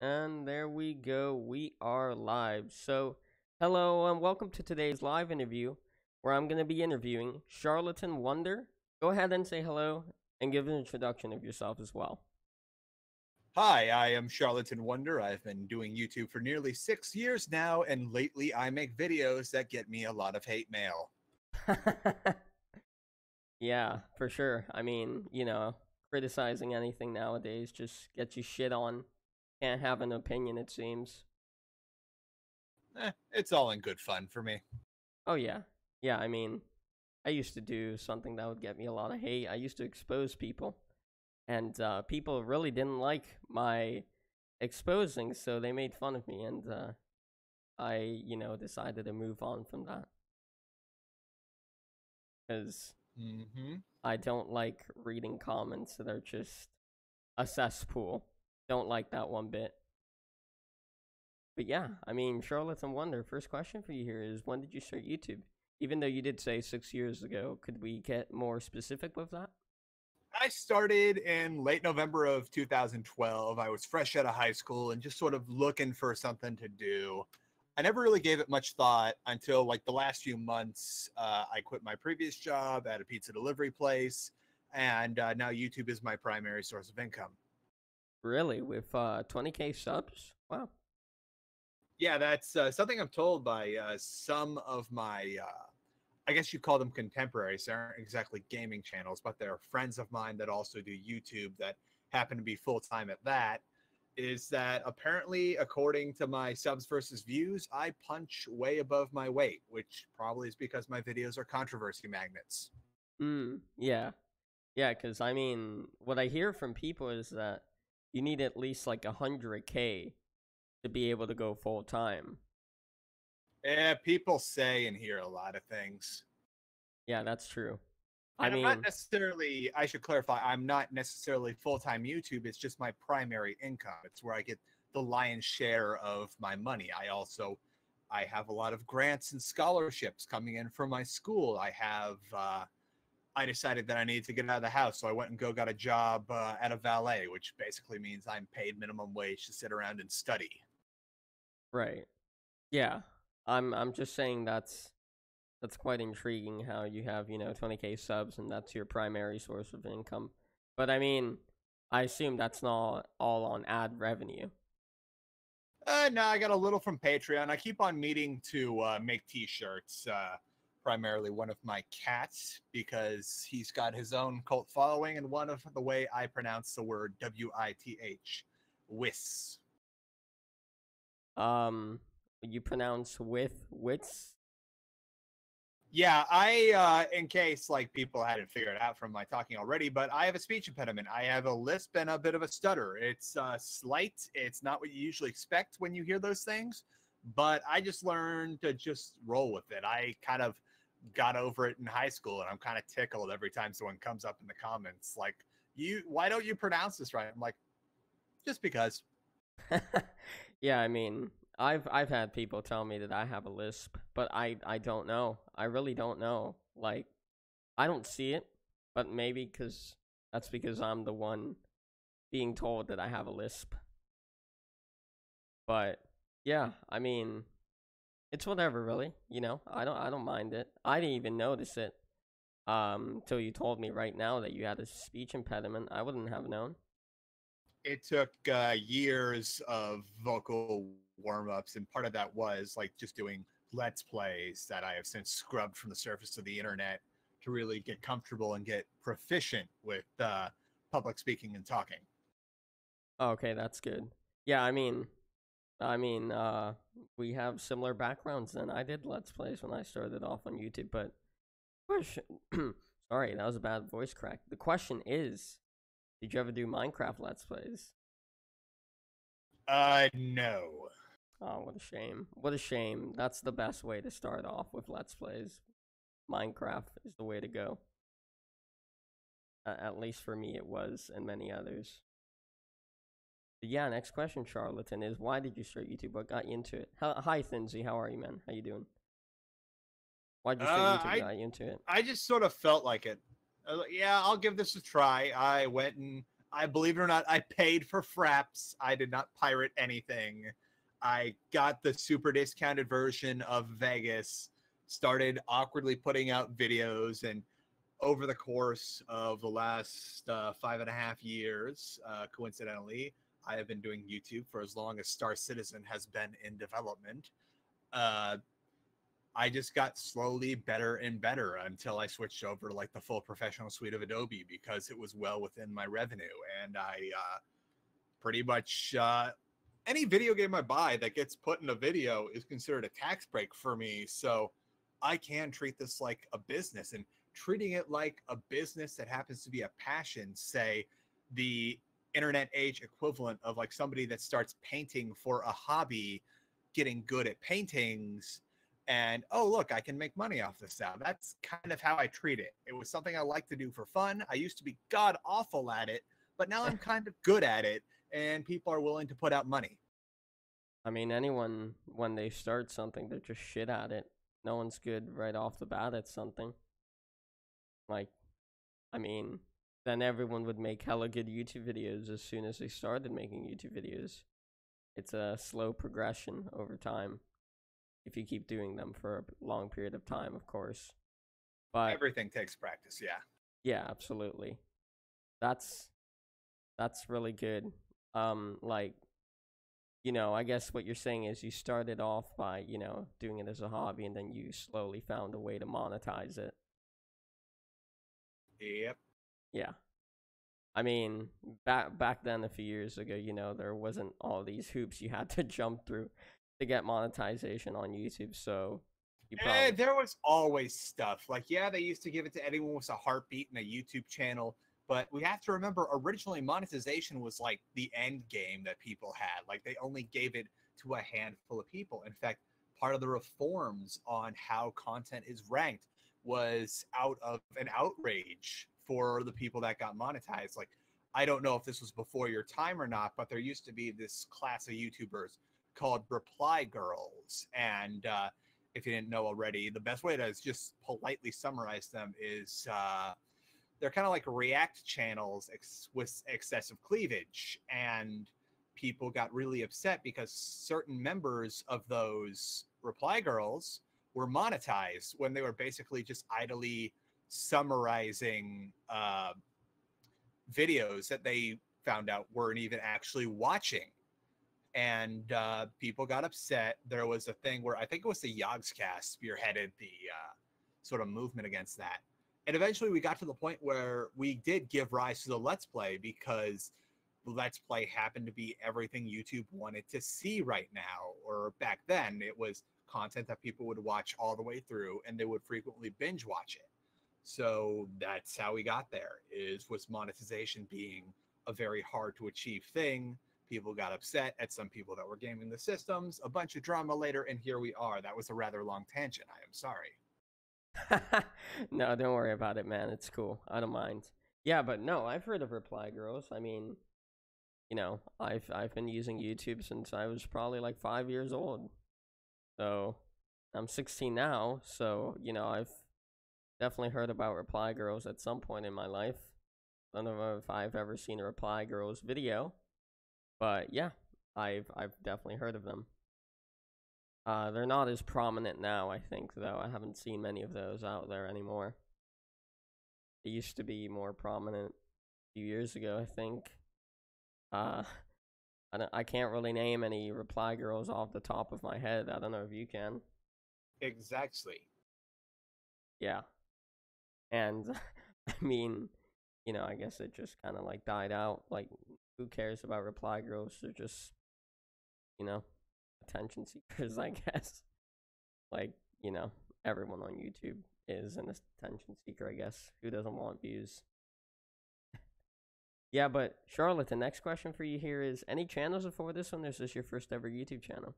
And there we go. We are live. So, hello and welcome to today's live interview where I'm going to be interviewing Charlatan Wonder. Go ahead and say hello and give an introduction of yourself as well. Hi, I am Charlatan Wonder. I've been doing YouTube for nearly 6 years now, and lately I make videos that get me a lot of hate mail. Yeah, for sure. I mean, criticizing anything nowadays just gets you shit on. Can't have an opinion, it seems. It's all in good fun for me. Oh, yeah. Yeah, I mean, I used to do something that would get me a lot of hate. I used to expose people. And people really didn't like my exposing, so they made fun of me, and I, decided to move on from that because I don't like reading comments that are just a cesspool. Don't like that one bit. But yeah, I mean, Charlatan Wonder, first question for you here is, when did you start YouTube? Even though you did say 6 years ago, could we get more specific with that? I started in late November of 2012. I was fresh out of high school and just sort of looking for something to do. I never really gave it much thought until like the last few months. I quit my previous job at a pizza delivery place, and now YouTube is my primary source of income. Really? With 20K subs? Wow. Yeah, that's something I'm told by some of my, I guess you call them contemporaries. They aren't exactly gaming channels, but they're friends of mine that also do YouTube that happen to be full time at that. Is that apparently, according to my subs versus views, I punch way above my weight, which probably is because my videos are controversy magnets. Yeah. Yeah, because I mean, what I hear from people is that you need at least like 100K to be able to go full time. Yeah, people say and hear a lot of things. Yeah, that's true. I And I'm not mean, necessarily, I should clarify, I'm not necessarily full time YouTube. It's just my primary income. It's where I get the lion's share of my money. I have a lot of grants and scholarships coming in from my school. I decided that I needed to get out of the house. So I went and got a job at a valet, which basically means I'm paid minimum wage to sit around and study. right. Yeah. I'm just saying that's quite intriguing how you have, 20K subs and that's your primary source of income. But I mean, I assume that's not all on ad revenue. No, I got a little from Patreon. I keep on meaning to make T-shirts. Primarily one of my cats, because he's got his own cult following, and one of the way I pronounce the word WITH, Wiss. Um, you pronounce with wits. Yeah, in case like people hadn't figured it out from my talking already, but I have a speech impediment. I have a lisp and a bit of a stutter. It's slight. It's not what you usually expect when you hear those things, but I just learned to just roll with it. I kind of got over it in high school, and I'm kind of tickled every time someone comes up in the comments like, why don't you pronounce this right?" I'm like, just because. Yeah, I mean, I've had people tell me that I have a lisp, but I don't know. I really don't know. Like, I don't see it, but maybe that's because I'm the one being told that I have a lisp. But yeah, I mean, it's whatever, really. I don't mind it. I didn't even notice it till you told me right now that you had a speech impediment. I wouldn't have known. It took years of vocal warm-ups, and part of that was like just doing let's plays that I have since scrubbed from the surface of the internet to really get comfortable and get proficient with public speaking and talking. Okay, that's good. Yeah, I mean, we have similar backgrounds. And I did Let's Plays when I started off on YouTube. But question, sorry, that was a bad voice crack. The question is, did you ever do Minecraft Let's Plays? No. Oh, what a shame. What a shame. That's the best way to start off with Let's Plays. Minecraft is the way to go. At least for me, it was, and many others. But yeah, next question, Charlatan, is why did you start YouTube? What got you into it? Hi, Thinzy. How are you, man? How you doing? Why did you start YouTube? Got you into it? I just sort of felt like it. Yeah, I'll give this a try. I went and I believe it or not, I paid for Fraps. I did not pirate anything. I got the super discounted version of Vegas, started awkwardly putting out videos, and over the course of the last 5.5 years, coincidentally, I have been doing YouTube for as long as Star Citizen has been in development. I just got slowly better and better until I switched over to like the full professional suite of Adobe because it was well within my revenue. And I pretty much any video game I buy that gets put in a video is considered a tax break for me. So I can treat this like a business, and treating it like a business that happens to be a passion, say the internet age equivalent of like somebody that starts painting for a hobby, getting good at paintings, and oh look, I can make money off this now. That's kind of how I treat it. It was something I like to do for fun. I used to be god awful at it, but now I'm kind of good at it, and people are willing to put out money. I mean, anyone, when they start something, they're just shit at it. No one's good right off the bat at something. Like, I mean, then everyone would make hella good YouTube videos as soon as they started making YouTube videos. It's a slow progression over time, if you keep doing them for a long period of time, of course. But everything takes practice, yeah. Yeah, absolutely. That's really good. Like, you know, I guess what you're saying is you started off by, you know, doing it as a hobby, and then you slowly found a way to monetize it. Yep. Yeah. I mean, back then, a few years ago, you know, there wasn't all these hoops you had to jump through to get monetization on YouTube. So you probably there was always stuff. Like, yeah, they used to give it to anyone with a heartbeat and a YouTube channel. But we have to remember, originally monetization was like the end game that people had. Like, they only gave it to a handful of people. In fact, part of the reforms on how content is ranked was out of an outrage for the people that got monetized. Like, I don't know if this was before your time or not, but there used to be this class of YouTubers called Reply Girls. And if you didn't know already, the best way to just politely summarize them is they're kind of like React channels with excessive cleavage. And people got really upset because certain members of those Reply Girls were monetized when they were basically just idly summarizing videos that they found out weren't even actually watching. And people got upset. There was a thing where I think it was the Yogscast spearheaded the sort of movement against that. And eventually we got to the point where we did give rise to the Let's Play, because the Let's Play happened to be everything YouTube wanted to see right now. Or back then, it was content that people would watch all the way through, and they would frequently binge watch it. So that's how we got there, was monetization being a very hard to achieve thing. People got upset at some people that were gaming the systems, a bunch of drama later, and here we are. That was a rather long tangent. I am sorry. No, don't worry about it, man. It's cool. I don't mind. Yeah, but no, I've heard of Reply Girls. I mean, you know, I've been using YouTube since I was probably like 5 years old. So I'm 16 now. So, you know, I've definitely heard about Reply Girls at some point in my life. I don't know if I've ever seen a Reply Girls video, but yeah, I've definitely heard of them. They're not as prominent now, I think, though. I haven't seen many of those out there anymore. They used to be more prominent a few years ago, I think. I can't really name any Reply Girls off the top of my head. I don't know if you can. Exactly. Yeah. And, I mean, you know, I guess it just kind of, like, died out. Like, who cares about Reply Girls? They're just, you know, attention seekers, I guess. Like, you know, everyone on YouTube is an attention seeker, I guess. Who doesn't want views? Yeah, but Charlotte, the next question for you here is, any channels before this one, or is this your first ever YouTube channel?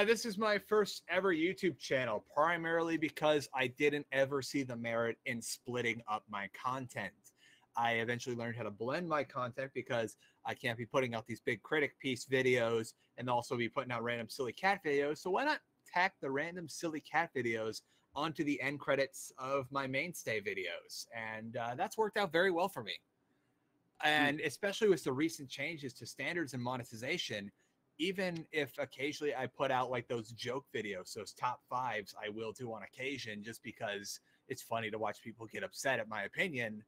This is my first ever YouTube channel, primarily because I didn't ever see the merit in splitting up my content. I eventually learned how to blend my content because I can't be putting out these big critic piece videos and also be putting out random silly cat videos. So why not tack the random silly cat videos onto the end credits of my mainstay videos? And that's worked out very well for me. And especially with the recent changes to standards and monetization, even if occasionally I put out like those joke videos, those top fives, I will do on occasion just because it's funny to watch people get upset at my opinion.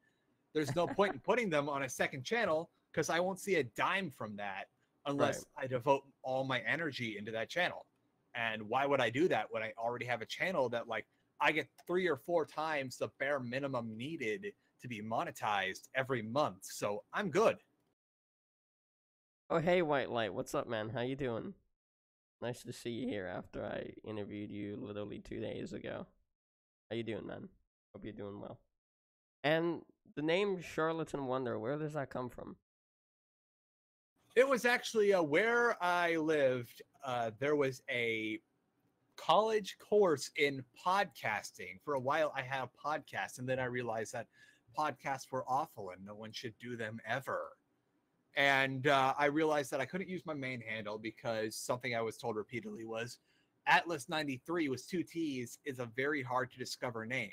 There's no point in putting them on a second channel because I won't see a dime from that unless I devote all my energy into that channel. And why would I do that when I already have a channel that like I get 3 or 4 times the bare minimum needed to be monetized every month? So I'm good. Oh, hey, White Light. What's up, man? How you doing? Nice to see you here after I interviewed you literally 2 days ago. How you doing, man? Hope you're doing well. And the name Charlatan Wonder, where does that come from? It was actually where I lived. There was a college course in podcasting. For a while, I had a podcast, and then I realized that podcasts were awful and no one should do them ever. And I realized that I couldn't use my main handle because something I was told repeatedly was Atlas93 with 2 T's is a very hard to discover name.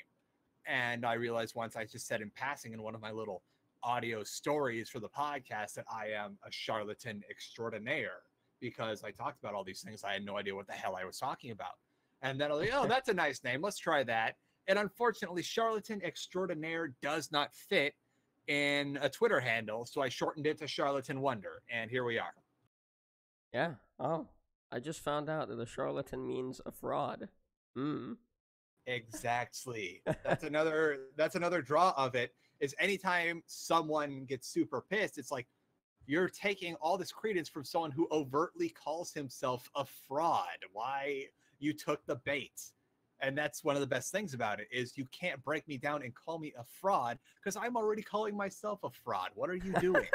And I realized once I just said in passing in one of my little audio stories for the podcast that I am a charlatan extraordinaire because I talked about all these things. I had no idea what the hell I was talking about. And then I was like, oh, that's a nice name. Let's try that. And unfortunately, charlatan extraordinaire does not fit in a Twitter handle. So I shortened it to Charlatan Wonder. And here we are. Yeah. Oh, I just found out that a charlatan means a fraud. Exactly. That's another draw of it is anytime someone gets super pissed, it's like you're taking all this credence from someone who overtly calls himself a fraud. Why you took the bait. And that's one of the best things about it is you can't break me down and call me a fraud because I'm already calling myself a fraud. What are you doing?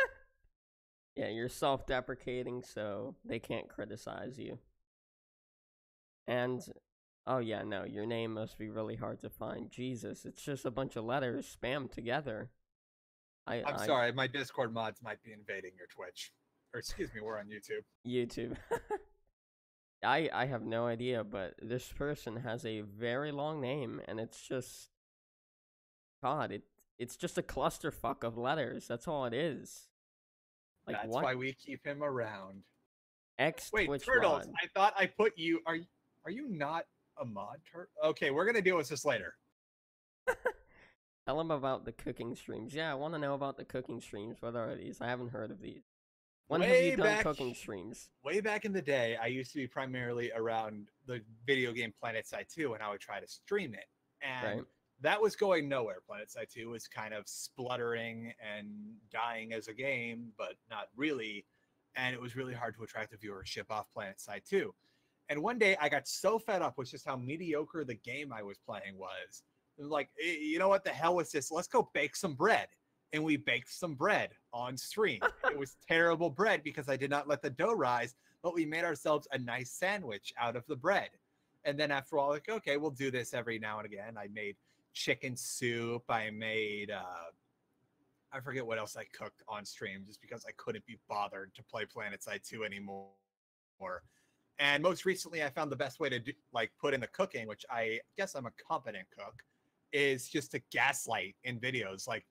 Yeah, you're self-deprecating, so they can't criticize you. And oh yeah, no, your name must be really hard to find. Jesus, it's just a bunch of letters spammed together. I'm sorry, my Discord mods might be invading your Twitch. Or excuse me, we're on YouTube. YouTube. I have no idea, but this person has a very long name, and it's just God, it's just a clusterfuck of letters. That's all it is. Like, that's what? Why we keep him around. Wait, Twitch Turtles, mod. I thought I put you. Are you not a mod? Okay, we're gonna deal with this later. Tell him about the cooking streams. Yeah, I want to know about the cooking streams. What are these? I haven't heard of these. When have you done cooking streams? Way back in the day, I used to be primarily around the video game PlanetSide 2, and I would try to stream it. And that was going nowhere. PlanetSide 2 was kind of spluttering and dying as a game, but not really. And it was really hard to attract the viewership off PlanetSide 2. And one day, I got so fed up with just how mediocre the game I was playing was. It was like, you know what the hell was this? Let's go bake some bread. And we baked some bread on stream. It was terrible bread because I did not let the dough rise, but we made ourselves a nice sandwich out of the bread. And then after all, like, okay, we'll do this every now and again. I made chicken soup. I made, I forget what else I cooked on stream just because I couldn't be bothered to play PlanetSide 2 anymore. And most recently, I found the best way to do, like put in the cooking, which I guess I'm a competent cook, is just to gaslight in videos. Like,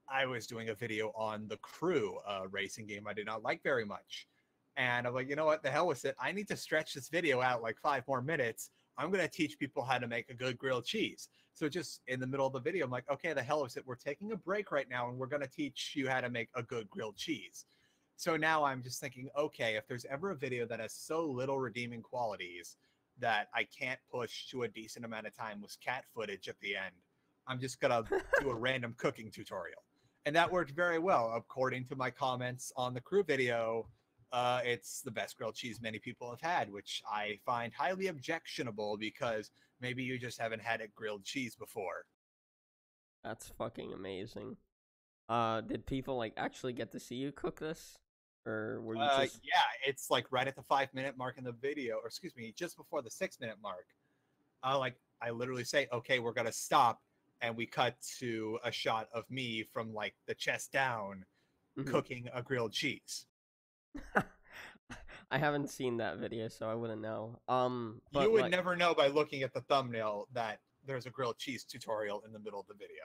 I was doing a video on The Crew, a racing game I did not like very much. And I'm like, you know what? The hell with it. I need to stretch this video out like 5 more minutes. I'm going to teach people how to make a good grilled cheese. So just in the middle of the video, I'm like, okay, the hell with it. We're taking a break right now, and we're going to teach you how to make a good grilled cheese. So now I'm just thinking, okay, if there's ever a video that has so little redeeming qualities that I can't push to a decent amount of time with cat footage at the end, I'm just going to do a random cooking tutorial. And that worked very well. According to my comments on the Crew video, it's the best grilled cheese many people have had, which I find highly objectionable because maybe you just haven't had a grilled cheese before. That's fucking amazing. Did people like actually get to see you cook this? Or were you just... Yeah, it's like right at the 5-minute mark in the video, or excuse me, just before the 6-minute mark. I literally say, okay, we're going to stop. And we cut to a shot of me from like the chest down cooking a grilled cheese. I haven't seen that video, so I wouldn't know. But you would never know by looking at the thumbnail that there's a grilled cheese tutorial in the middle of the video.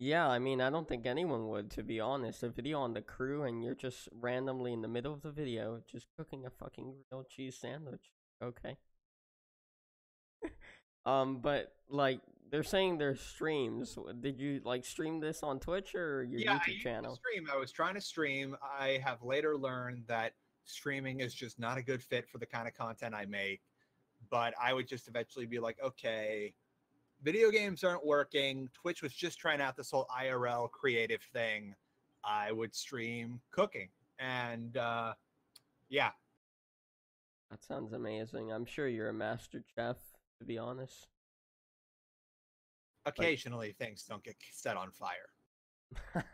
Yeah, I mean, I don't think anyone would, to be honest. A video on the crew and you're just randomly in the middle of the video just cooking a fucking grilled cheese sandwich. Okay. But like they're saying there's streams. Did you like stream this on Twitch or your Yeah, I YouTube used to channel? stream. I was trying to stream. I have later learned that streaming is just not a good fit for the kind of content I make. But I would just eventually be like, okay, video games aren't working. Twitch was just trying out this whole IRL creative thing. I would stream cooking. And yeah, That sounds amazing. I'm sure you're a master chef, to be honest. Like, occasionally things don't get set on fire.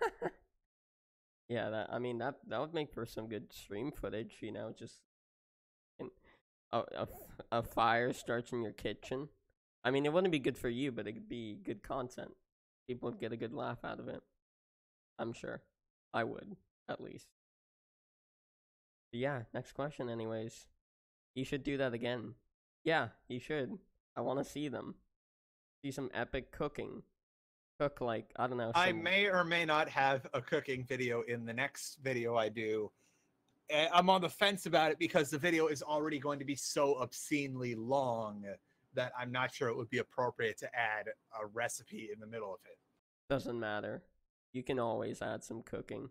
yeah, that I mean that would make for some good stream footage. You know, just in, a fire starts in your kitchen. I mean, it wouldn't be good for you, but it could be good content. People would get a good laugh out of it. I'm sure. I would, at least. But yeah, next question, anyways. You should do that again. Yeah, you should. I want to see them. See some epic cooking. Cook, like, I don't know. I may or may not have a cooking video in the next video I do. I'm on the fence about it because the video is already going to be so obscenely long that I'm not sure it would be appropriate to add a recipe in the middle of it. Doesn't matter. You can always add some cooking.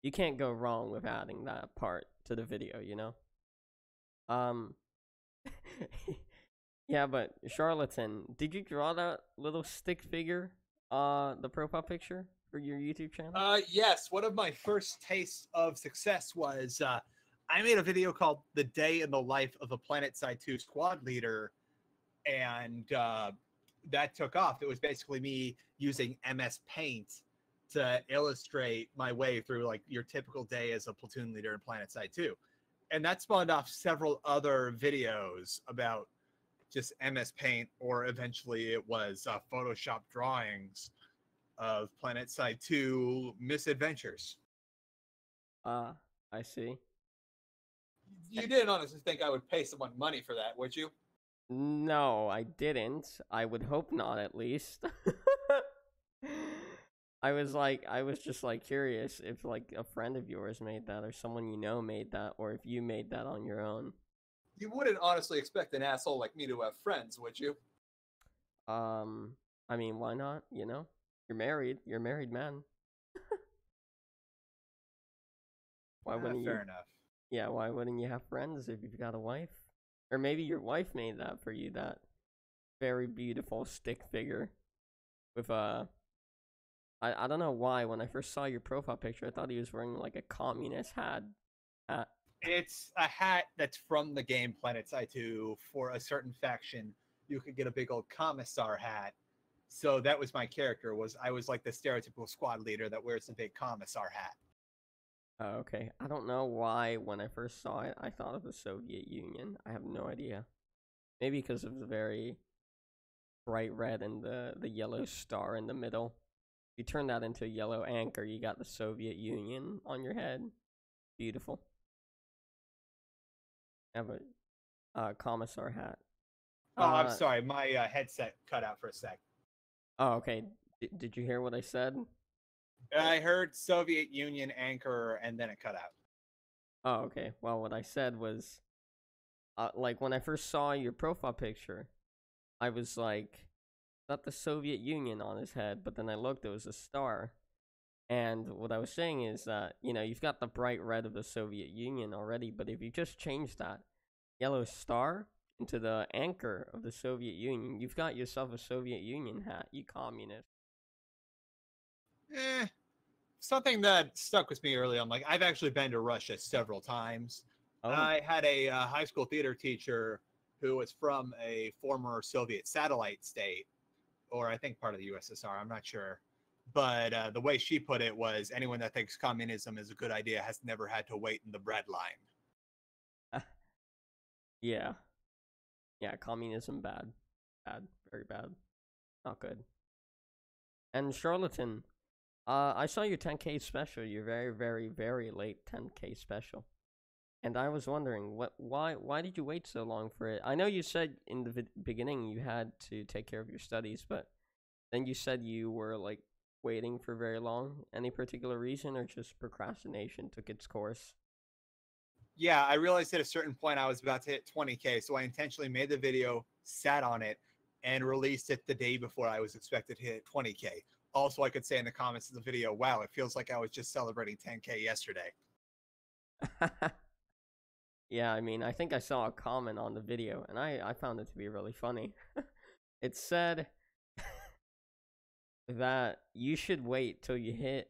You can't go wrong with adding that part to the video, you know? Yeah, but Charlatan, did you draw that little stick figure, the profile picture for your YouTube channel? Yes, one of my first tastes of success was I made a video called "The Day in the Life of a PlanetSide 2 Squad Leader," and that took off. It was basically me using MS Paint to illustrate my way through like your typical day as a platoon leader in PlanetSide 2. And that spawned off several other videos about just MS Paint, or eventually it was Photoshop drawings of PlanetSide 2 misadventures. I see. You didn't honestly think I would pay someone money for that, would you? No, I didn't. I would hope not, at least. I was just like curious if like a friend of yours made that or someone you know made that or if you made that on your own. You wouldn't honestly expect an asshole like me to have friends, would you? I mean, why not? You know, you're a married man. Why wouldn't you? Fair enough. Yeah, why wouldn't you have friends if you've got a wife? Or maybe your wife made that for you, that very beautiful stick figure with I don't know why when I first saw your profile picture I thought he was wearing like a communist hat. It's a hat that's from the game PlanetSide 2 for a certain faction. You could get a big old commissar hat. So that was my character. I was like the stereotypical squad leader that wears the big commissar hat. Oh, okay. I don't know why when I first saw it I thought of the Soviet Union. I have no idea. Maybe because of the very bright red and the yellow star in the middle. If you turn that into a yellow anchor, you got the Soviet Union on your head. Beautiful. Have a commissar hat. Oh, I'm sorry. My headset cut out for a sec. Oh, okay. Did you hear what I said? I heard Soviet Union anchor and then it cut out. Oh, okay. Well, what I said was, like when I first saw your profile picture, I was like, not the Soviet Union on his head, but then I looked, it was a star. And what I was saying is that, you know, you've got the bright red of the Soviet Union already, but if you just change that yellow star into the anchor of the Soviet Union, you've got yourself a Soviet Union hat, you communist. Something that stuck with me early on, like I've actually been to Russia several times. Oh. I had a high school theater teacher who was from a former Soviet satellite state, or I think part of the USSR, I'm not sure. But the way she put it was, anyone that thinks communism is a good idea has never had to wait in the bread line. Yeah. Yeah, communism bad. Bad. Very bad. Not good. And Charlatan, I saw your 10K special, your very, very, very late 10K special. And I was wondering, why did you wait so long for it? I know you said in the beginning you had to take care of your studies, but then you said you were like waiting for very long? Any particular reason, or just procrastination took its course? Yeah, I realized at a certain point I was about to hit 20K, so I intentionally made the video, sat on it, and released it the day before I was expected to hit 20K. Also, I could say in the comments of the video, wow, it feels like I was just celebrating 10K yesterday. Yeah, I mean, I think I saw a comment on the video, and I found it to be really funny. It said that you should wait till you hit,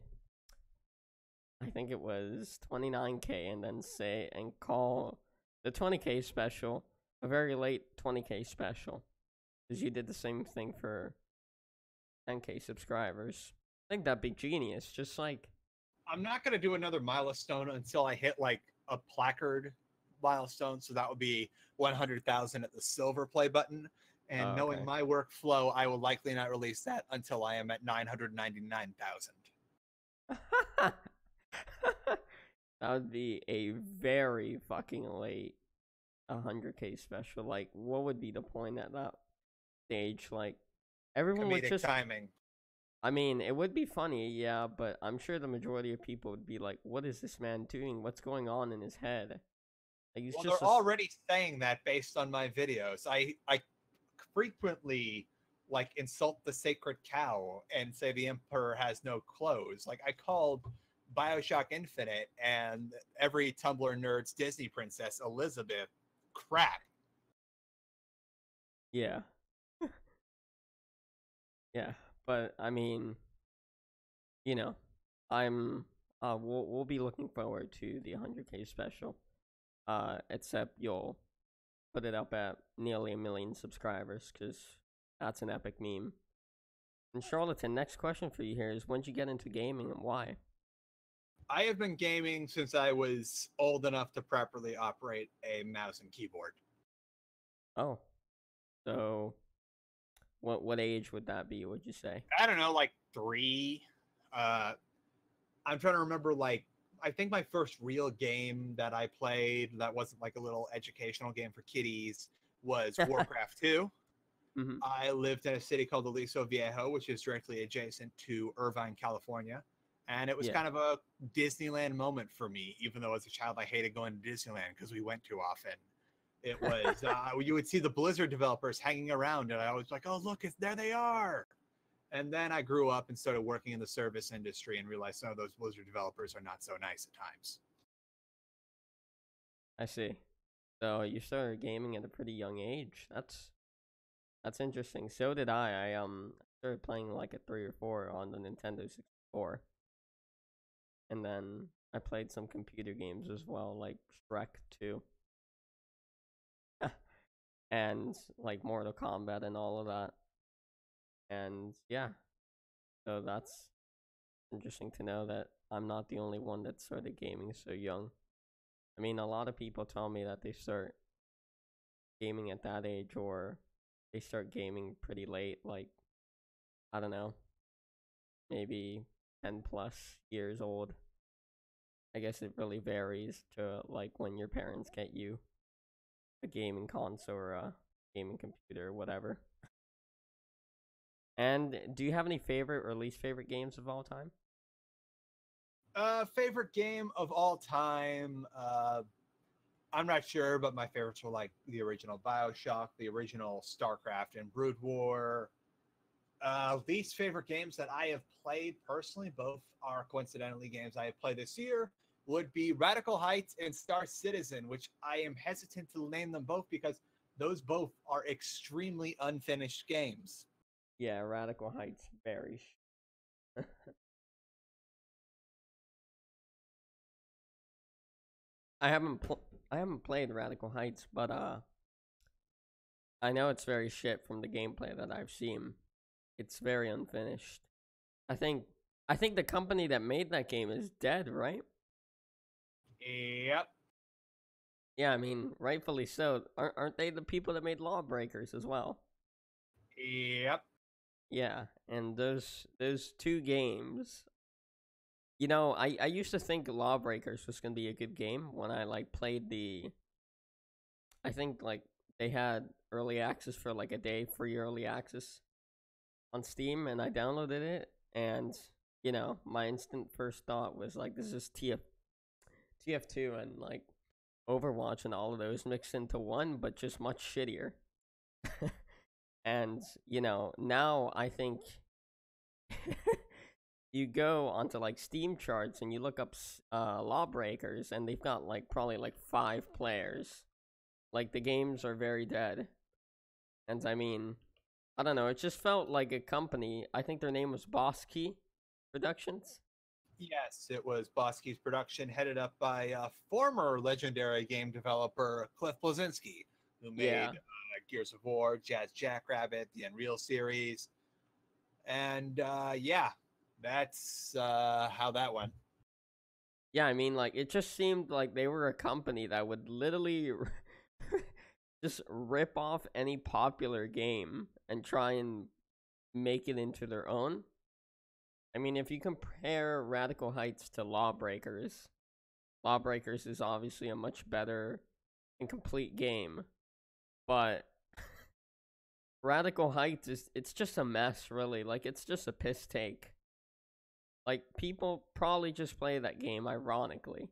I think it was 29K, and then say and call the 20K special a very late 20K special, because you did the same thing for 10K subscribers. I think that'd be genius. Just like, I'm not going to do another milestone until I hit like a placard milestone, so that would be 100,000 at the silver play button. And knowing my workflow, I will likely not release that until I am at 999,000. That would be a very fucking late 100K special. Like, what would be the point at that stage? Like, everyone Comedic would just timing. I mean, it would be funny, yeah, but I'm sure the majority of people would be like, "What is this man doing? What's going on in his head?" Like, he's Well, just they're already saying that based on my videos. I frequently like insult the sacred cow and say the emperor has no clothes. Like I called BioShock Infinite and every Tumblr nerd's Disney princess Elizabeth crap. Yeah. Yeah, but I mean, you know, I'm we'll be looking forward to the 100K special. Except you'll put it up at nearly 1 million subscribers, cuz that's an epic meme. And Charlatan, next question for you here is, when did you get into gaming and why? I have been gaming since I was old enough to properly operate a mouse and keyboard. Oh. So what age would that be, would you say? I don't know, like 3. I'm trying to remember, like, I think my first real game that I played that wasn't like a little educational game for kiddies was Warcraft 2. Mm-hmm. I lived in a city called Aliso Viejo, which is directly adjacent to Irvine, California. And it was kind of a Disneyland moment for me, even though as a child I hated going to Disneyland because we went too often. It was, you would see the Blizzard developers hanging around, and I was like, oh, look, there they are. And then I grew up and started working in the service industry and realized some of those Blizzard developers are not so nice at times. I see. So you started gaming at a pretty young age. That's interesting. So did I. I started playing like at 3 or 4 on the Nintendo 64. And then I played some computer games as well, like Shrek 2. And like Mortal Kombat and all of that. And yeah. So that's interesting to know that I'm not the only one that started gaming so young. I mean, a lot of people tell me that they start gaming at that age, or they start gaming pretty late, like, I don't know, maybe 10 plus years old. I guess it really varies to like when your parents get you a gaming console or a gaming computer or whatever. And do you have any favorite or least favorite games of all time? Favorite game of all time? I'm not sure, but my favorites were like the original BioShock, the original StarCraft, and Brood War. Least favorite games that I have played personally, both are coincidentally games I have played this year, would be Radical Heights and Star Citizen, which I am hesitant to name them both because those both are extremely unfinished games. Yeah, Radical Heights, very. I haven't played Radical Heights, but I know it's very shit from the gameplay that I've seen. It's very unfinished. I think the company that made that game is dead, right? Yep. Yeah, I mean, rightfully so. Aren't they the people that made Lawbreakers as well? Yep. Yeah, and those 2 games. You know, I used to think Lawbreakers was gonna be a good game when I like played the. I think like they had early access for like a day, free early access on Steam, and I downloaded it, And, you know, my instant first thought was like, this is TF2 and like Overwatch and all of those mixed into one, but just much shittier. And, you know, now I think you go onto like Steam charts and you look up Lawbreakers, and they've got like probably like 5 players. Like the games are very dead. And I mean, I don't know, it just felt like a company. I think their name was Boss Key Productions. Yes, it was Bosky's production, headed up by former legendary game developer Cliff Blazinski, who made Yeah. Gears of War, Jazz Jackrabbit, the Unreal series, and yeah, that's how that went. Yeah, I mean, like, it just seemed like they were a company that would literally just rip off any popular game and try and make it into their own. I mean, if you compare Radical Heights to Lawbreakers, Lawbreakers is obviously a much better and complete game, but Radical Heights it's just a mess, really. Like, it's just a piss take. Like, people probably just play that game ironically.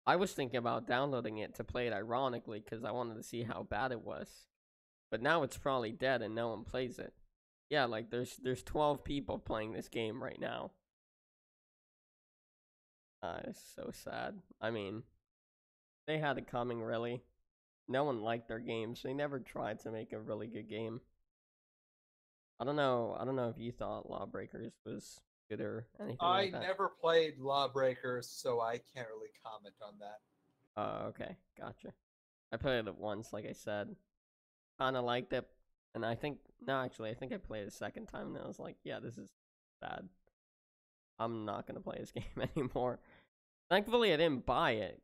I was thinking about downloading it to play it ironically because I wanted to see how bad it was. But now it's probably dead and no one plays it. Yeah, like there's 12 people playing this game right now. It's so sad. I mean, they had it coming, really. No one liked their games. They never tried to make a really good game. I don't know if you thought Lawbreakers was good or anything like that. I never played Lawbreakers, so I can't really comment on that. Oh, okay, gotcha. I played it once, like I said. Kind of liked it, and I think I think I played it a second time, and I was like, yeah, this is bad. I'm not gonna play this game anymore. Thankfully, I didn't buy it,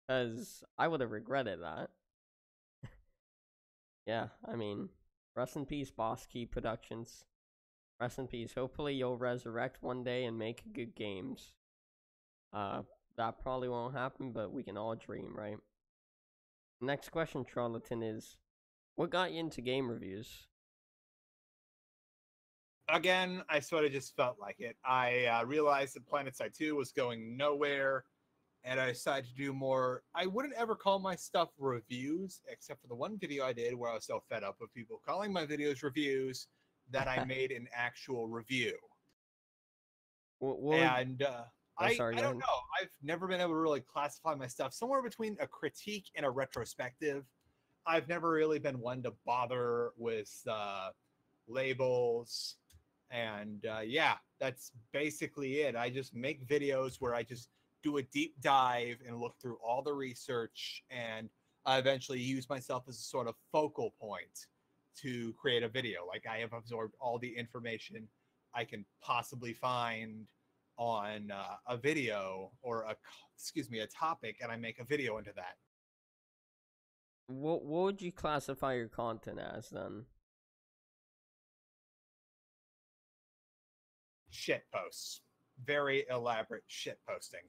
because I would have regretted that. Yeah, I mean, rest in peace, Boss Key Productions. Rest in peace. Hopefully, you'll resurrect one day and make good games. That probably won't happen, but we can all dream, right? Next question, Charlatan, is what got you into game reviews? Again, I sort of just felt like it. I realized that PlanetSide 2 was going nowhere, and I decided to do more. I wouldn't ever call my stuff reviews, except for the one video I did where I was so fed up with people calling my videos reviews that I made an actual review. And I don't know. I've never been able to really classify my stuff somewhere between a critique and a retrospective. I've never really been one to bother with labels. And yeah, that's basically it. I just make videos where I just do a deep dive and look through all the research, and I eventually use myself as a sort of focal point to create a video. Like, I have absorbed all the information I can possibly find on a video or a topic, and I make a video into that. What would you classify your content as then? Shit posts. Very elaborate shit posting.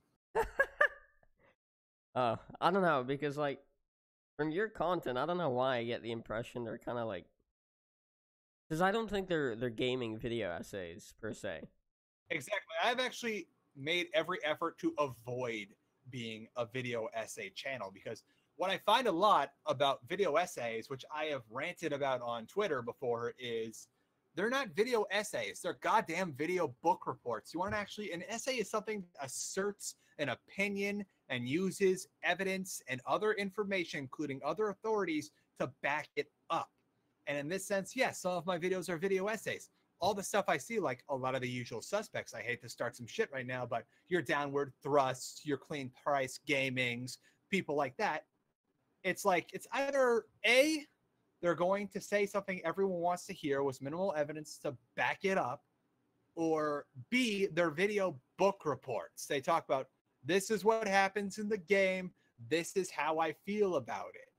I don't know, because like from your content, I don't know why I get the impression they're kind of like, because I don't think they're gaming video essays per se. Exactly. I've actually made every effort to avoid being a video essay channel, because what I find a lot about video essays, which I have ranted about on Twitter before, is they're not video essays. They're goddamn video book reports. You want to actually, an essay is something that asserts an opinion and uses evidence and other information, including other authorities, to back it up. And in this sense, yes, some of my videos are video essays. All the stuff I see, like a lot of the usual suspects, I hate to start some shit right now, but your downward thrusts, your clean price gamings, people like that, it's like, it's either A, they're going to say something everyone wants to hear with minimal evidence to back it up, or B, they're video book reports. They talk about, this is what happens in the game, this is how I feel about it.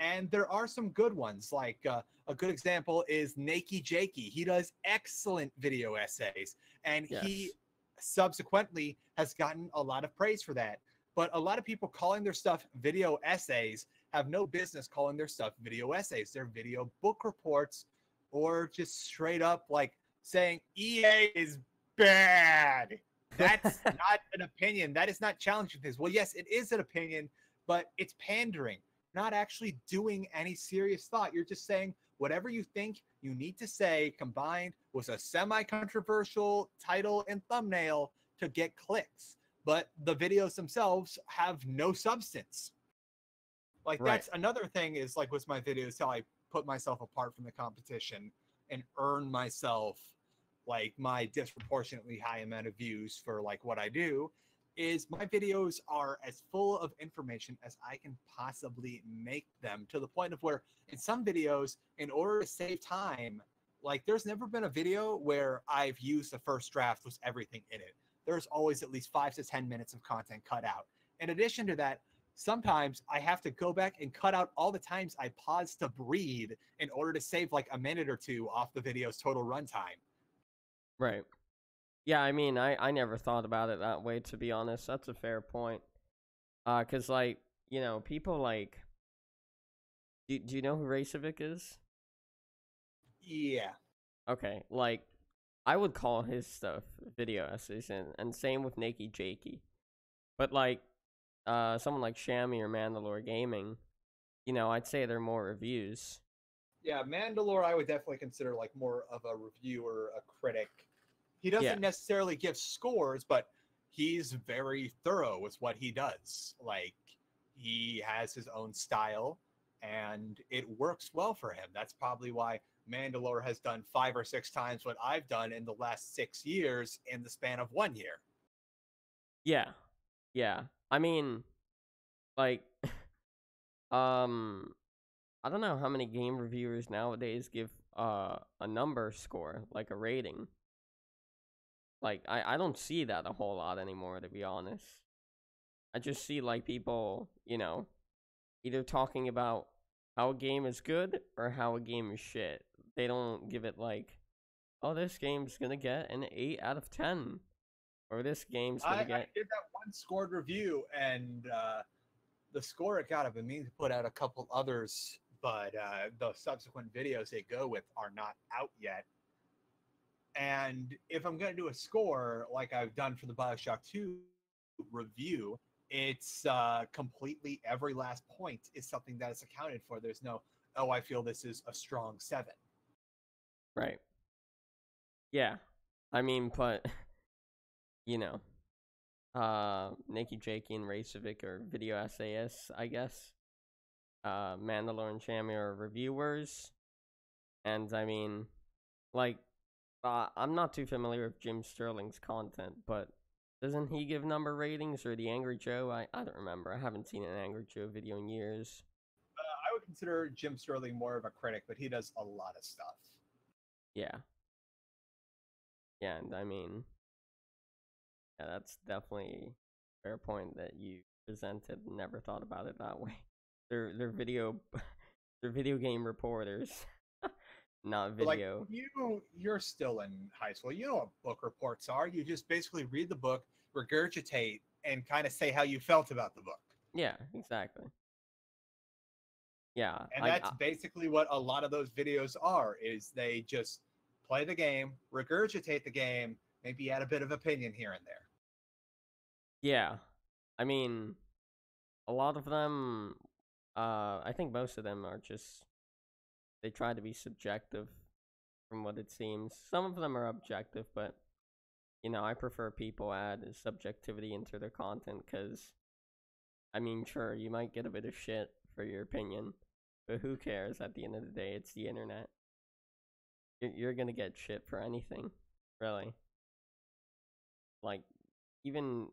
And there are some good ones, like a good example is Nakey Jakey. He does excellent video essays, and yes, he subsequently has gotten a lot of praise for that. But a lot of people calling their stuff video essays have no business calling their stuff video essays. They're video book reports, or just straight up like saying EA is bad. That's not an opinion. That is not challenging things. Well, yes, it is an opinion, but it's pandering, not actually doing any serious thought. You're just saying whatever you think you need to say combined with a semi-controversial title and thumbnail to get clicks. But the videos themselves have no substance. Like, Right. that's another thing is, like, with my videos, how I put myself apart from the competition and earn myself, like, my disproportionately high amount of views for, like, what I do, is my videos are as full of information as I can possibly make them, to the point of where in some videos, in order to save time, like, there's never been a video where I've used the first draft with everything in it. There's always at least 5 to 10 minutes of content cut out. In addition to that, sometimes I have to go back and cut out all the times I pause to breathe in order to save like a minute or two off the video's total runtime. Right. Yeah, I mean, I never thought about it that way, to be honest. That's a fair point. Cause like, you know, people like, do you know who Racevic is? Yeah. Okay, like, I would call his stuff video essays, and same with Nakey Jakey. But like, someone like Shammy or Mandalore Gaming, you know, I'd say they're more reviews. Yeah, Mandalore I would definitely consider like more of a reviewer, a critic. He Yeah. doesn't necessarily give scores, but he's very thorough with what he does. Like, he has his own style and it works well for him. That's probably why Mandalore has done 5 or 6 times what I've done in the last 6 years in the span of 1 year. Yeah. Yeah. I mean, like, I don't know how many game reviewers nowadays give a number score, like a rating. Like, I don't see that a whole lot anymore, to be honest. I just see like people, you know, either talking about how a game is good or how a game is shit. They don't give it like, oh, this game's gonna get an 8 out of 10. Or this game's gonna I get... did that one scored review, and the score it got, I've been meaning to put out a couple others, but the subsequent videos they go with are not out yet. And if I'm going to do a score like I've done for the Bioshock 2 review, it's completely every last point is something that is accounted for. There's no, oh, I feel this is a strong 7. Right. Yeah. I mean, but, you know, Nakey Jakey and Racevic are video essayists, I guess. Mandalore and Shammy are reviewers. And I mean, like, I'm not too familiar with Jim Sterling's content, but doesn't he give number ratings, or the Angry Joe? I don't remember. I haven't seen an Angry Joe video in years. I would consider Jim Sterling more of a critic, but he does a lot of stuff. Yeah. Yeah, and I mean, yeah, that's definitely a fair point that you presented. Never thought about it that way. They're video they're video game reporters. Not video. Like, you're still in high school. You know what book reports are. You just basically read the book, regurgitate, and kind of say how you felt about the book. Yeah, exactly. Yeah. And that's basically what a lot of those videos are, is they just play the game, regurgitate the game, maybe add a bit of opinion here and there. Yeah. I mean, a lot of them, I think most of them are just, they try to be subjective from what it seems. Some of them are objective, but, you know, I prefer people add subjectivity into their content, because, I mean, sure, you might get a bit of shit for your opinion, but who cares? At the end of the day, it's the internet. You're gonna get shit for anything, really. Like, even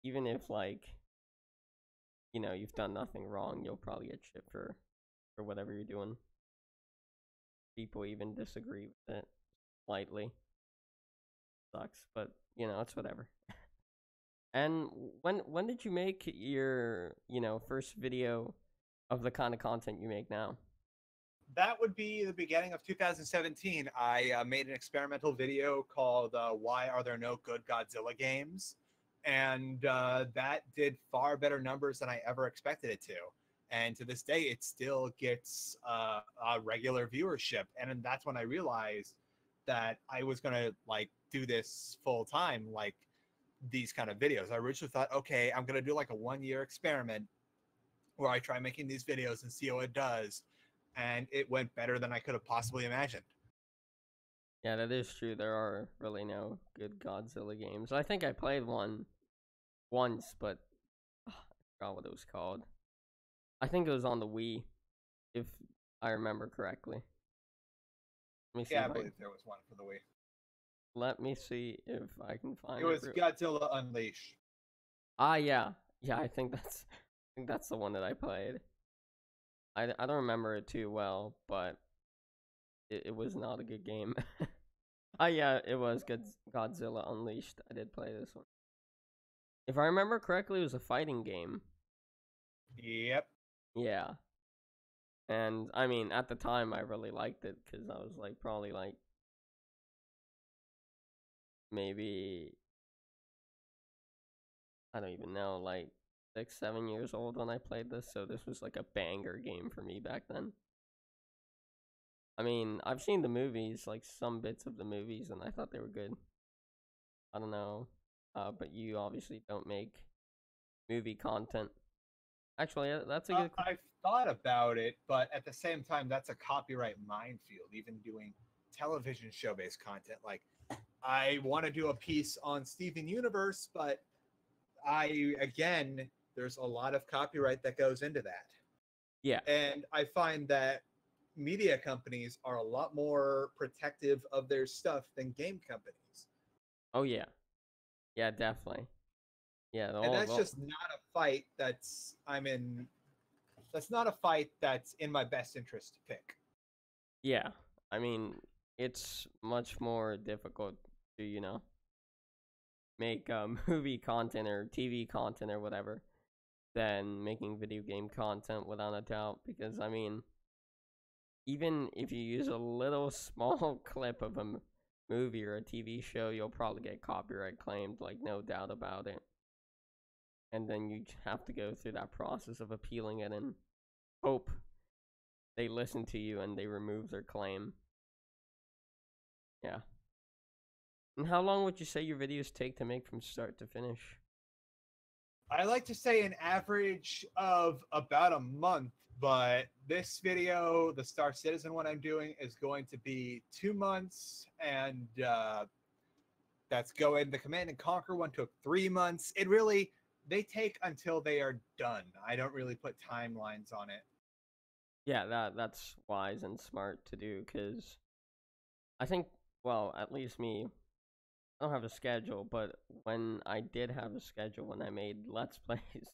even if, like, you know, you've done nothing wrong, you'll probably get shit for whatever you're doing. People even disagree with it slightly. Sucks, but, you know, it's whatever. And when did you make your, you know, first video of the kind of content you make now? That would be the beginning of 2017. I made an experimental video called Why Are There No Good Godzilla Games? And that did far better numbers than I ever expected it to. And to this day, it still gets a regular viewership. And that's when I realized that I was gonna like do this full time, like these kind of videos. I originally thought, okay, I'm gonna do like a 1-year experiment where I try making these videos and see how it does, and it went better than I could have possibly imagined. Yeah, that is true. There are really no good Godzilla games. I think I played one once, but I forgot what it was called. I think it was on the Wii, if I remember correctly. Let me see. Yeah, I believe there was one for the Wii. Let me see if I can find it. It was Godzilla Unleashed. Ah, yeah, I think that's the one that I played. I don't remember it too well, but it was not a good game. Ah, yeah, it was Godzilla Unleashed. I did play this one. If I remember correctly, it was a fighting game. Yep. Yeah. And, I mean, at the time, I really liked it, because I was, like, probably, like, maybe, I don't even know, like, 6, 7 years old when I played this, so this was, like, a banger game for me back then. I mean, I've seen the movies, like, some bits of the movies, and I thought they were good. I don't know, but you obviously don't make movie content. Actually, that's a good... I've thought about it, but at the same time, that's a copyright minefield, even doing television show-based content. Like, I want to do a piece on Steven Universe, but there's a lot of copyright that goes into that. Yeah. And I find that media companies are a lot more protective of their stuff than game companies. Oh, yeah. Yeah, definitely. Yeah, and that's just not a fight that's not a fight that's in my best interest to pick. Yeah, I mean, it's much more difficult to, make movie content or TV content or whatever than making video game content, without a doubt. Because, I mean, even if you use a little small clip of a movie or a TV show, you'll probably get copyright claimed, like, no doubt about it. And then you have to go through that process of appealing it and hope they listen to you and they remove their claim. Yeah. And how long would you say your videos take to make from start to finish? I like to say an average of about a month, but this video, the Star Citizen one I'm doing, is going to be 2 months, and that's going. The Command and Conquer one took 3 months. They take until they are done. I don't really put timelines on it. Yeah, that's wise and smart to do, because I think, well, at least me, I don't have a schedule, but when I did have a schedule, when I made Let's Plays,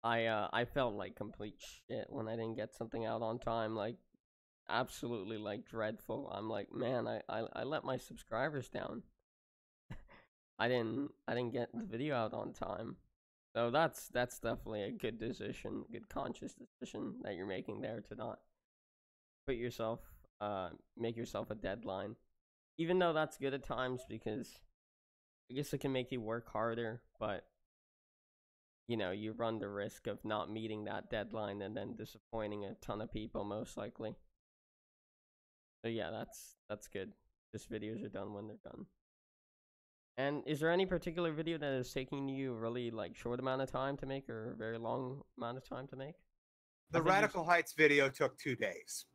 I felt like complete shit when I didn't get something out on time, like, absolutely, like, dreadful. I'm like, man, I let my subscribers down. I didn't get the video out on time. So that's definitely a good decision, good conscious decision that you're making there, to not put yourself, make yourself a deadline. Even though that's good at times, because I guess it can make you work harder, but you run the risk of not meeting that deadline and then disappointing a ton of people, most likely. So yeah, that's good. Just videos are done when they're done. And is there any particular video that is taking you a really, like, short amount of time to make, or a very long amount of time to make? The Radical Heights video took 2 days.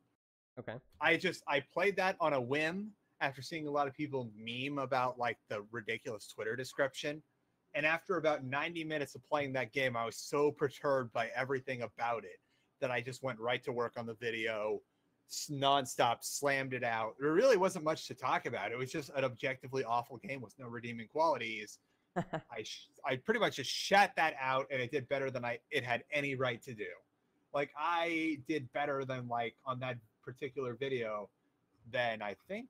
Okay. I played that on a whim after seeing a lot of people meme about, like, the ridiculous Twitter description. And after about 90 minutes of playing that game, I was so perturbed by everything about it that I just went right to work on the video, nonstop, slammed it out. There really wasn't much to talk about. It was just an objectively awful game with no redeeming qualities. I pretty much just shat that out, and it did better than it had any right to do. Like, I did better than, like, on that particular video than I think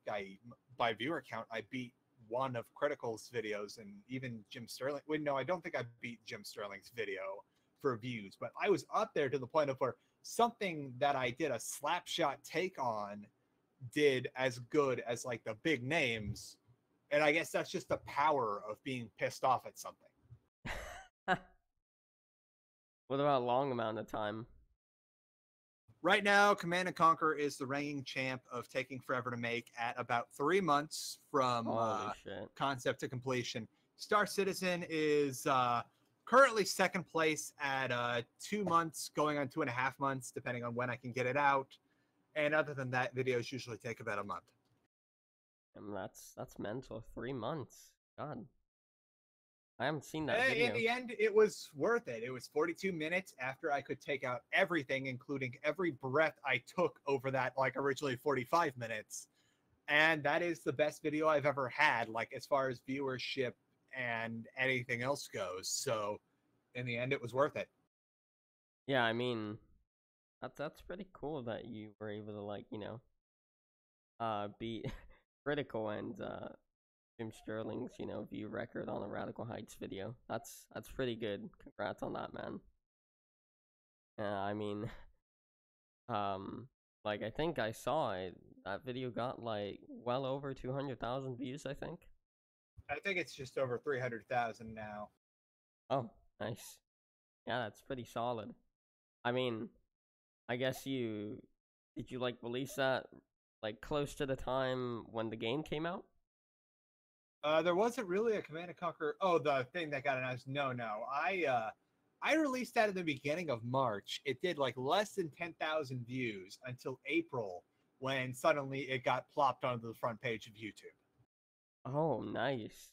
by viewer count, I beat one of Critical's videos, and even Jim Sterling. Wait, no, I don't think I beat Jim Sterling's video for views, but I was up there to the point of where something that I did a slapshot take on did as good as, like, the big names. And I guess that's just the power of being pissed off at something. What about a long amount of time? Right now, Command & Conquer is the reigning champ of taking forever to make at about 3 months from Holy shit. concept to completion. Star Citizen is currently second place at 2 months, going on 2.5 months, depending on when I can get it out. And other than that, videos usually take about a month. And that's mental. 3 months. God. I haven't seen that video. In the end, it was worth it. It was 42 minutes after I could take out everything, including every breath I took over that, like, originally 45 minutes. And that is the best video I've ever had, like, as far as viewership and anything else goes. So, in the end, it was worth it. Yeah, I mean, that's pretty cool that you were able to, like, you know, beat Critical and Jim Sterling's, you know, view record on a Radical Heights video. That's pretty good. Congrats on that, man. I mean, like, I think I saw it. That video got like well over 200,000 views, I think. I think it's just over 300,000 now. Oh, nice. Yeah, that's pretty solid. I mean, I guess did you like release that like close to the time when the game came out? There wasn't really a Command & Conquer. Oh, the thing that got announced. No. I released that at the beginning of March. It did like less than 10,000 views until April, when suddenly it got plopped onto the front page of YouTube. Oh, nice.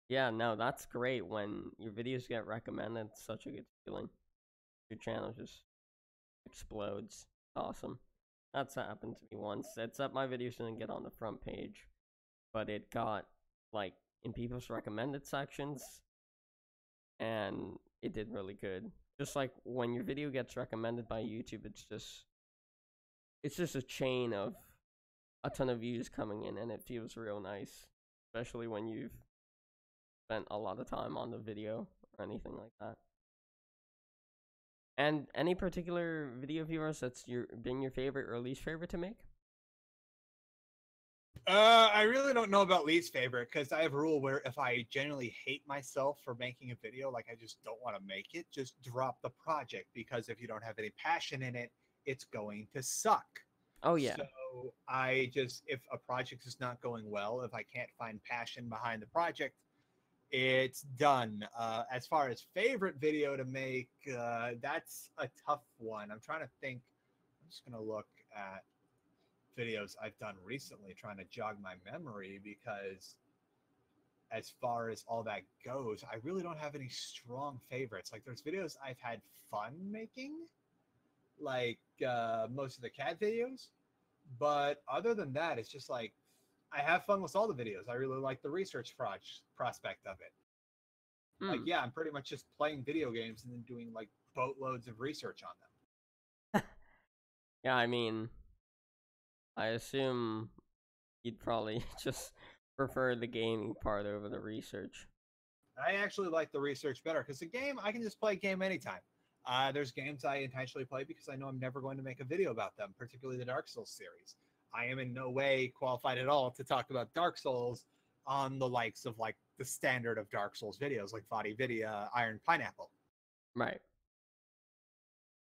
Yeah, no, that's great. When your videos get recommended, it's such a good feeling. Your channel just explodes. Awesome. That's happened to me once. Except my videos didn't get on the front page, but it got like in people's recommended sections, and it did really good. Just like when your video gets recommended by YouTube, it's just a chain of a ton of views coming in, and it feels real nice, especially when you've spent a lot of time on the video or anything like that. And any particular video viewers that's been your favorite or least favorite to make? I really don't know about least favorite, because I have a rule where if I genuinely hate myself for making a video, like I just don't want to make it, just drop the project, because if you don't have any passion in it, it's going to suck. Oh yeah. So if a project is not going well, if I can't find passion behind the project, it's done. As far as favorite video to make, that's a tough one. I'm trying to think. I'm just going to look at videos I've done recently, trying to jog my memory, because as far as all that goes, I really don't have any strong favorites. Like, there's videos I've had fun making, like most of the cat videos, but other than that, it's just like I have fun with all the videos. I really like the research prospect of it. Like, yeah, I'm pretty much just playing video games and then doing like boatloads of research on them. Yeah, I mean, I assume you'd probably just prefer the gaming part over the research. I actually like the research better, because the game, I can just play a game anytime. There's games I intentionally play because I know I'm never going to make a video about them, particularly the Dark Souls series. I am in no way qualified at all to talk about Dark Souls on the likes of like the standard of Dark Souls videos, like VaatiVidya, Iron Pineapple. Right.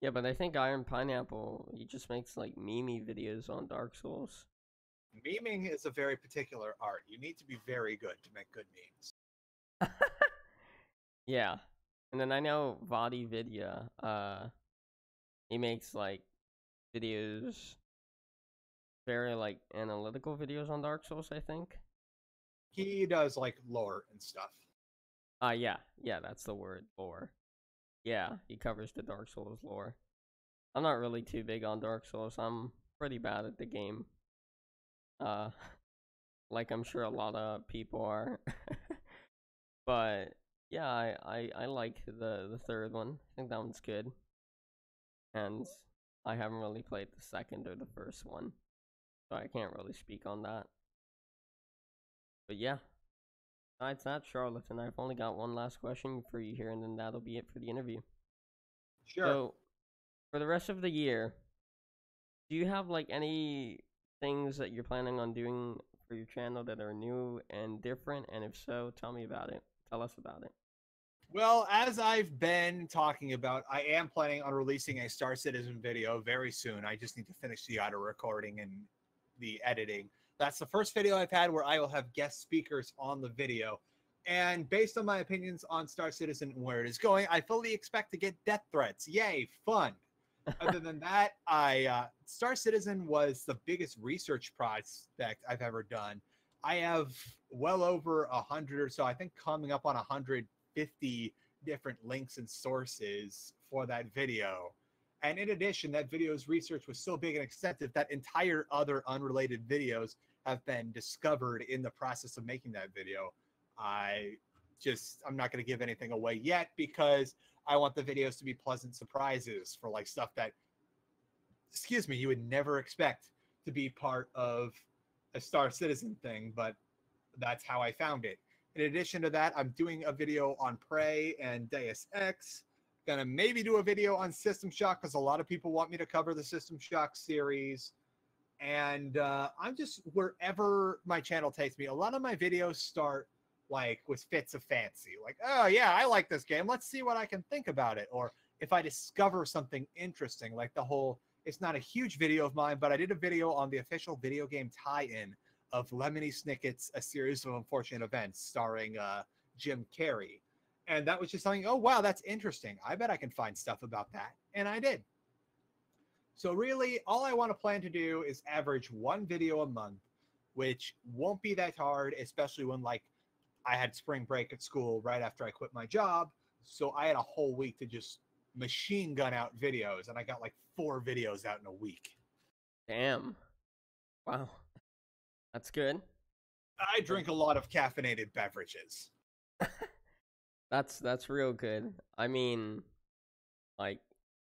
Yeah, but I think Iron Pineapple, he just makes like meme videos on Dark Souls. Memeing is a very particular art. You need to be very good to make good memes. Yeah. And then I know VaatiVidya, he makes like videos, very like analytical videos on Dark Souls, I think. He does like lore and stuff. Yeah, that's the word, lore. Yeah, he covers the Dark Souls lore. I'm not really too big on Dark Souls. I'm pretty bad at the game. Like I'm sure a lot of people are. But yeah, I like the third one. I think that one's good. And I haven't really played the second or the first one, so I can't really speak on that. But yeah, besides that, Charlatan, I've only got one last question for you here, and then that'll be it for the interview. Sure. So, for the rest of the year, do you have like any things that you're planning on doing for your channel that are new and different? And if so, tell me about it. Tell us about it. Well, as I've been talking about, I am planning on releasing a Star Citizen video very soon. I just need to finish the auto recording and the editing. That's the first video I've had where I will have guest speakers on the video. And based on my opinions on Star Citizen and where it is going, I fully expect to get death threats. Yay, fun. Other than that, Star Citizen was the biggest research project I've ever done. I have well over 100 or so, I think coming up on 150 different links and sources for that video. And in addition, that video's research was so big and extensive that entire other unrelated videos have been discovered in the process of making that video. I'm not going to give anything away yet because I want the videos to be pleasant surprises for like stuff that, excuse me, you would never expect to be part of a Star Citizen thing, but that's how I found it. In addition to that, I'm doing a video on Prey and Deus Ex. Gonna maybe do a video on System Shock because a lot of people want me to cover the System Shock series. And I'm just wherever my channel takes me. A lot of my videos start like with fits of fancy, like, oh yeah, I like this game, let's see what I can think about it. Or if I discover something interesting, like the whole, it's not a huge video of mine, but I did a video on the official video game tie-in of Lemony Snicket's A Series of Unfortunate Events starring Jim Carrey. And that was just something, oh wow, that's interesting, I bet I can find stuff about that. And I did. So really, all I want to plan to do is average one video a month, which won't be that hard, especially when like I had spring break at school right after I quit my job. So I had a whole week to just machine gun out videos, and I got like 4 videos out in a week. Damn. Wow. That's good. I drink a lot of caffeinated beverages. That's real good. I mean, like,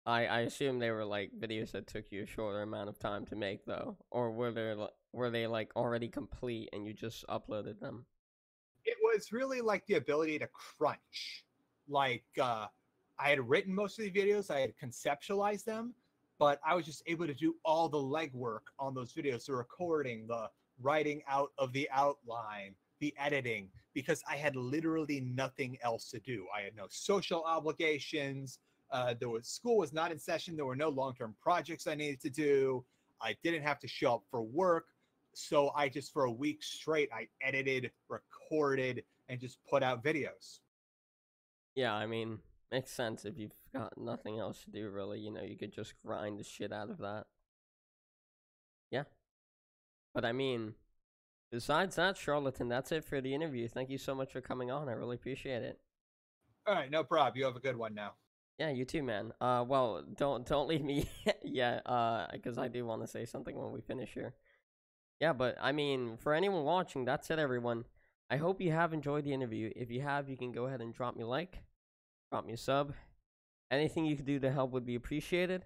I assume they were like videos that took you a shorter amount of time to make, though, or were they like already complete and you just uploaded them? It was really like the ability to crunch. Like, I had written most of the videos, I had conceptualized them, but I was just able to do all the legwork on those videos, the recording, the writing out of the outline, the editing, because I had literally nothing else to do. I had no social obligations. School was not in session. There were no long-term projects I needed to do. I didn't have to show up for work. So I just, for a week straight, I edited, recorded, and just put out videos. Yeah, I mean, makes sense. If you've got nothing else to do, really, you know, you could just grind the shit out of that. Yeah. But I mean, besides that, Charlatan, that's it for the interview. Thank you so much for coming on. I really appreciate it. All right, no problem. You have a good one now. Yeah, you too, man. Well, don't leave me yet, because I do want to say something when we finish here. Yeah, but I mean, for anyone watching, that's it, everyone. I hope you have enjoyed the interview. If you have, you can go ahead and drop me a like, drop me a sub. Anything you can do to help would be appreciated.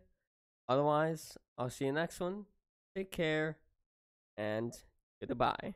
Otherwise, I'll see you next one. Take care, and goodbye.